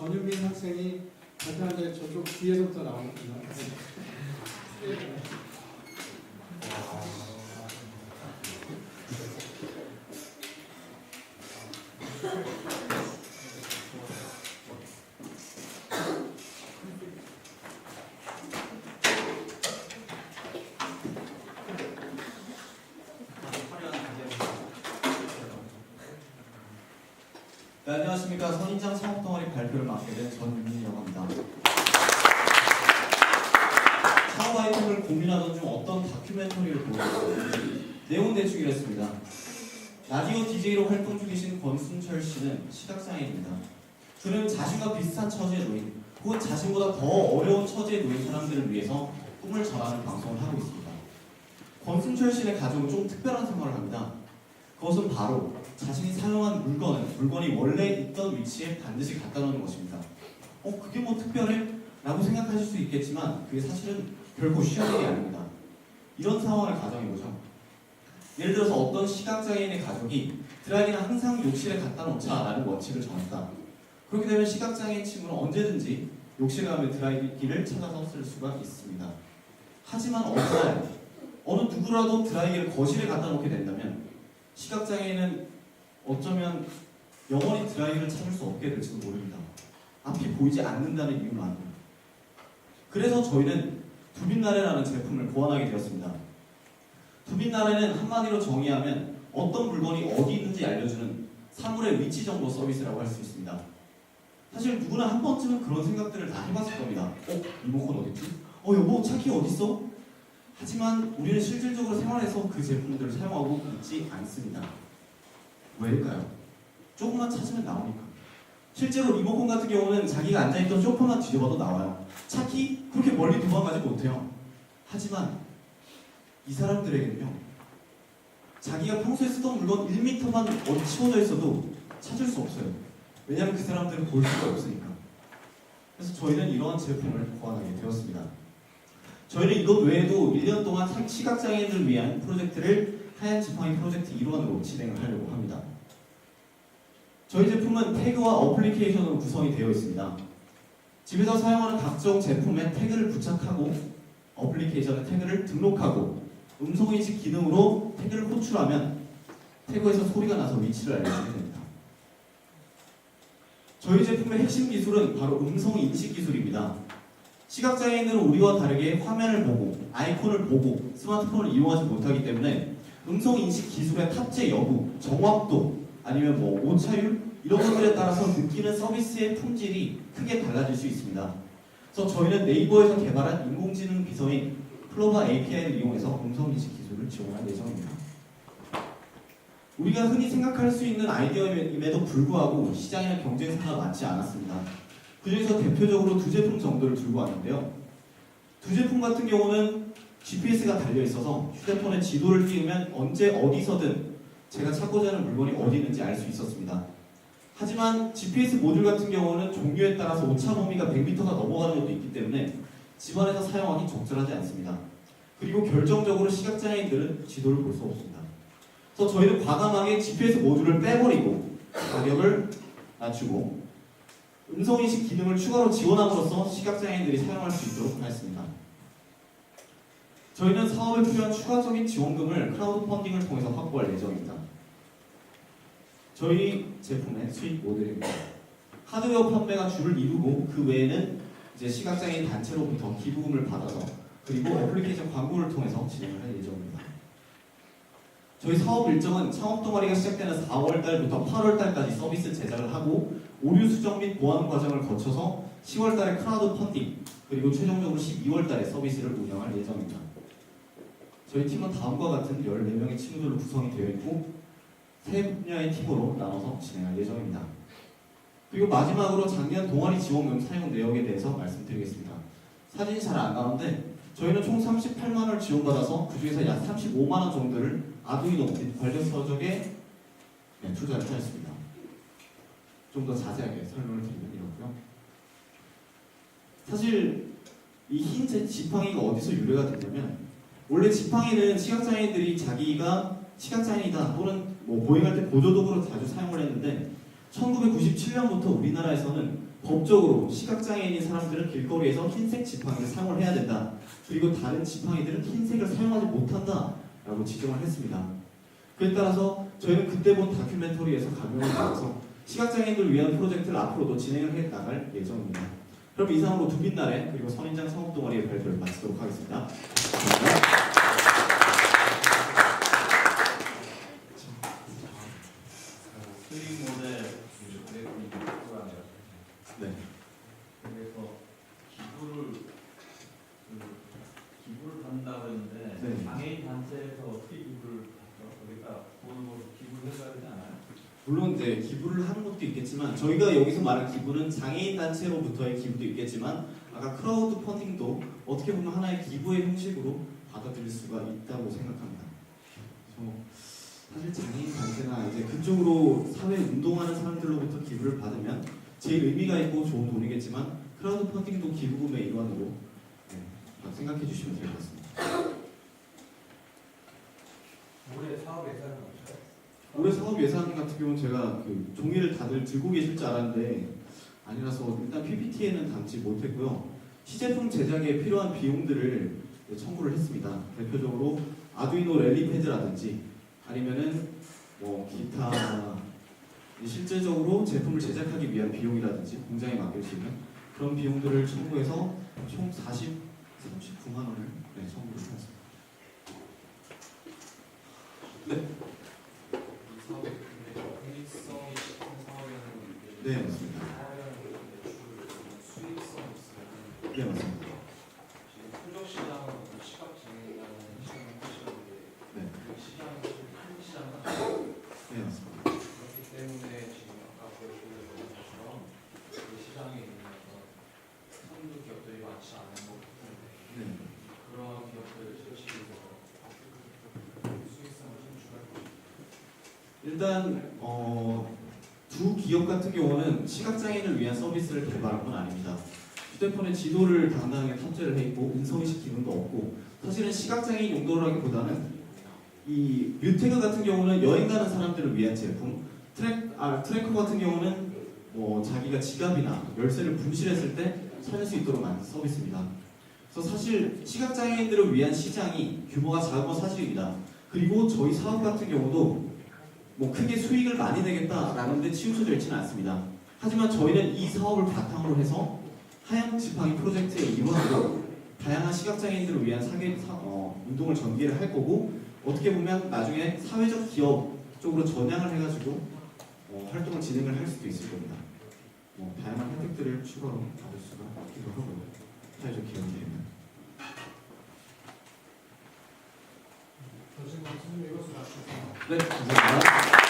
전유민 학생이 발표하는데 저쪽 뒤에서부터 나오거든요. 네, 안녕하십니까. 선인장 창업동아리 발표를 맡게 된 전유민이라고 합니다. 창업 아이템을 고민하던 중 어떤 다큐멘터리를 보고 내용은 대충 이랬습니다. 라디오 DJ로 활동 중이신 권순철 씨는 시각장애인입니다. 그는 자신과 비슷한 처지에 놓인 혹은 자신보다 더 어려운 처지에 놓인 사람들을 위해서 꿈을 전하는 방송을 하고 있습니다. 권순철 씨의 가족은 좀 특별한 생활을 합니다. 그것은 바로 자신이 사용한 물건이 원래 있던 위치에 반드시 갖다 놓는 것입니다. 그게 뭐 특별해? 라고 생각하실 수 있겠지만 그게 사실은 결코 쉬운 일이 아닙니다. 이런 상황을 가정해보죠. 예를 들어서 어떤 시각장애인의 가족이 드라이기는 항상 욕실에 갖다 놓자 라는 원칙을 정했다. 그렇게 되면 시각장애인 친구는 언제든지 욕실에 가면 드라이기를 찾아서 쓸 수가 있습니다. 하지만 어느 날 어느 누구라도 드라이기를 거실에 갖다 놓게 된다면 시각장애인은 어쩌면 영원히 드라이기를 찾을 수 없게 될지도 모릅니다. 앞이 보이지 않는다는 이유만으로. 그래서 저희는 두빛나래라는 제품을 고안하게 되었습니다. 두빛나래는 한마디로 정의하면 어떤 물건이 어디 있는지 알려주는 사물의 위치 정보 서비스라고 할 수 있습니다. 사실 누구나 한 번쯤은 그런 생각들을 다 해봤을 겁니다. 리모컨 어딨지? 여보 차키 어딨어? 하지만 우리는 실질적으로 생활에서 그 제품들을 사용하고 있지 않습니다. 왜일까요? 조금만 찾으면 나오니까. 실제로 리모컨 같은 경우는 자기가 앉아있던 소파만 뒤져봐도 나와요. 차키? 그렇게 멀리 도망가지 못해요. 하지만 이 사람들에게는요, 자기가 평소에 쓰던 물건 1m만 어디 치워져 있어도 찾을 수 없어요. 왜냐하면 그 사람들은 볼 수가 없으니까. 그래서 저희는 이러한 제품을 고안하게 되었습니다. 저희는 이것 외에도 1년 동안 시각장애인을 위한 프로젝트를 하얀 지팡이 프로젝트 일환으로 진행을 하려고 합니다. 저희 제품은 태그와 어플리케이션으로 구성이 되어 있습니다. 집에서 사용하는 각종 제품에 태그를 부착하고 어플리케이션에 태그를 등록하고 음성인식 기능으로 태그를 호출하면 태그에서 소리가 나서 위치를 알려주게 됩니다. 저희 제품의 핵심 기술은 바로 음성인식 기술입니다. 시각장애인들은 우리와 다르게 화면을 보고 아이콘을 보고 스마트폰을 이용하지 못하기 때문에 음성인식 기술의 탑재 여부, 정확도 아니면 오차율 이런 것들에 따라서 느끼는 서비스의 품질이 크게 달라질 수 있습니다. 그래서 저희는 네이버에서 개발한 인공지능 비서인 플로바 API를 이용해서 음성인식 기술을 지원할 예정입니다. 우리가 흔히 생각할 수 있는 아이디어임에도 불구하고 시장에는 경쟁사가 많지 않았습니다. 그 중에서 대표적으로 두 제품 정도를 들고 왔는데요. 두 제품 같은 경우는 GPS가 달려있어서 휴대폰에 지도를 띄우면 언제 어디서든 제가 찾고자 하는 물건이 어디 있는지 알 수 있었습니다. 하지만 GPS 모듈 같은 경우는 종류에 따라서 오차 범위가 100m가 넘어가는 것도 있기 때문에 집안에서 사용하기 적절하지 않습니다. 그리고 결정적으로 시각장애인들은 지도를 볼 수 없습니다. 그래서 저희는 과감하게 GPS 모듈을 빼버리고 가격을 낮추고 음성인식 기능을 추가로 지원함으로써 시각장애인들이 사용할 수 있도록 하였습니다. 저희는 사업에 필요한 추가적인 지원금을 크라우드 펀딩을 통해서 확보할 예정입니다. 저희 제품의 수익 모델입니다. 하드웨어 판매가 주를 이루고 그 외에는 이제 시각장애인 단체로부터 기부금을 받아서 그리고 애플리케이션 광고를 통해서 진행을 할 예정입니다. 저희 사업 일정은 창업 동아리가 시작되는 4월달부터 8월달까지 서비스 제작을 하고 오류 수정 및 보완 과정을 거쳐서 10월달에 크라우드 펀딩 그리고 최종적으로 12월달에 서비스를 운영할 예정입니다. 저희 팀은 다음과 같은 14명의 친구들로 구성이 되어 있고 세 분야의 팀으로 나눠서 진행할 예정입니다. 그리고 마지막으로 작년 동아리 지원금 사용 내역에 대해서 말씀드리겠습니다. 사진이 잘 안 나오는데 저희는 총 38만원을 지원받아서 그 중에서 약 35만원 정도를 아두이노 관련 서적에 투자를 하였습니다. 좀 더 자세하게 설명을 드리면 이렇고요. 사실 이 흰 지팡이가 어디서 유래가 됐냐면 원래 지팡이는 시각장애인들이 자기가 시각장애이다 또는 보행할 때 보조도구로 자주 사용을 했는데 1997년부터 우리나라에서는 법적으로 시각장애인인 사람들은 길거리에서 흰색 지팡이를 사용을 해야 된다. 그리고 다른 지팡이들은 흰색을 사용하지 못한다 라고 지정을 했습니다. 그에 따라서 저희는 그때 본 다큐멘터리에서 감명을 받아서 시각장애인들을 위한 프로젝트를 앞으로도 진행을 해 나갈 예정입니다. 그럼 이상으로 두빛날에 그리고 선인장 상업동아리의 발표를 마치도록 하겠습니다. 감사합니다. 수익 모델 프로그램이요. 네. 그래서 기부를 한다고 했는데 네. 장애인 단체에서 어떻게 기부를 하죠? 그러니까 돈을 기부를 해줘야 되지 않아요? 물론 이제 기부를 하는 것도 있겠지만 저희가 여기서 말한 기부는 장애인 단체로부터의 기부도 있겠지만 아까 크라우드 펀딩도 어떻게 보면 하나의 기부의 형식으로 받아들일 수가 있다고 생각합니다. 그래서 사실 장애인 단체나 이제 그쪽으로 사회 운동하는 사람들로부터 기부를 받으면 제일 의미가 있고 좋은 돈이겠지만 크라우드 펀딩도 기부금의 일환으로 생각해 주시면 될 것 같습니다. 올해 사업 예산은 없어요? 올해 사업 예산 같은 경우는 제가 그 종이를 다들 들고 계실 줄 알았는데 아니라서 일단 PPT에는 담지 못했고요. 시제품 제작에 필요한 비용들을 청구를 했습니다. 대표적으로 아두이노 랠리패드라든지 아니면은 뭐 기타 실제적으로 제품을 제작하기 위한 비용이라든지 공장에 맡길 수 있는 그런 비용들을 청구해서 총 39만 원을 청구를 했습니다. 네. 이 사업이 근데 공익성이 싶은 사업이라는 건 네, 맞습니다. 사업이라는 건 수익성 있으면 네, 맞습니다. 지금 표적 시장은 시각 장애인이라는 시장을 하시는데 네, 그 시장은 큰 시장 같아요. 네, 맞습니다. 그렇기 때문에 지금 아까 보여주신 것처럼 그 시장에 있는 어떤 선두 기업들이 많지 않은 거기 때문에 네. 그런 기업들을 설치해서 수익성을 창출할 것입니다. 일단 두 기업 같은 경우는 시각장애인을 위한 서비스를 개발한 건 아닙니다. 휴대폰에 지도를 당당하게 탑재를 해 있고 음성인식 기능도 없고 사실은 시각장애인 용도라기보다는 이 뮤테그 같은 경우는 여행 가는 사람들을 위한 제품, 트래커 같은 경우는 뭐 자기가 지갑이나 열쇠를 분실했을 때 찾을 수 있도록 만든 서비스입니다. 그래서 사실 시각장애인들을 위한 시장이 규모가 작은 건 사실입니다. 그리고 저희 사업 같은 경우도 뭐 크게 수익을 많이 내겠다라는 데 치우쳐져 있지는 않습니다. 하지만 저희는 이 사업을 바탕으로 해서 하얀 지팡이 프로젝트의 일환으로 다양한 시각장애인들을 위한 운동을 전개를 할 거고 어떻게 보면 나중에 사회적 기업 쪽으로 전향을 해가지고 활동을 진행을 할 수도 있을 겁니다. 다양한 혜택들을 추가로 받을 수가 있기도 하고요. 사회적 기업이 됩니다. 교수님 말씀 읽어서 네, 감사합니다.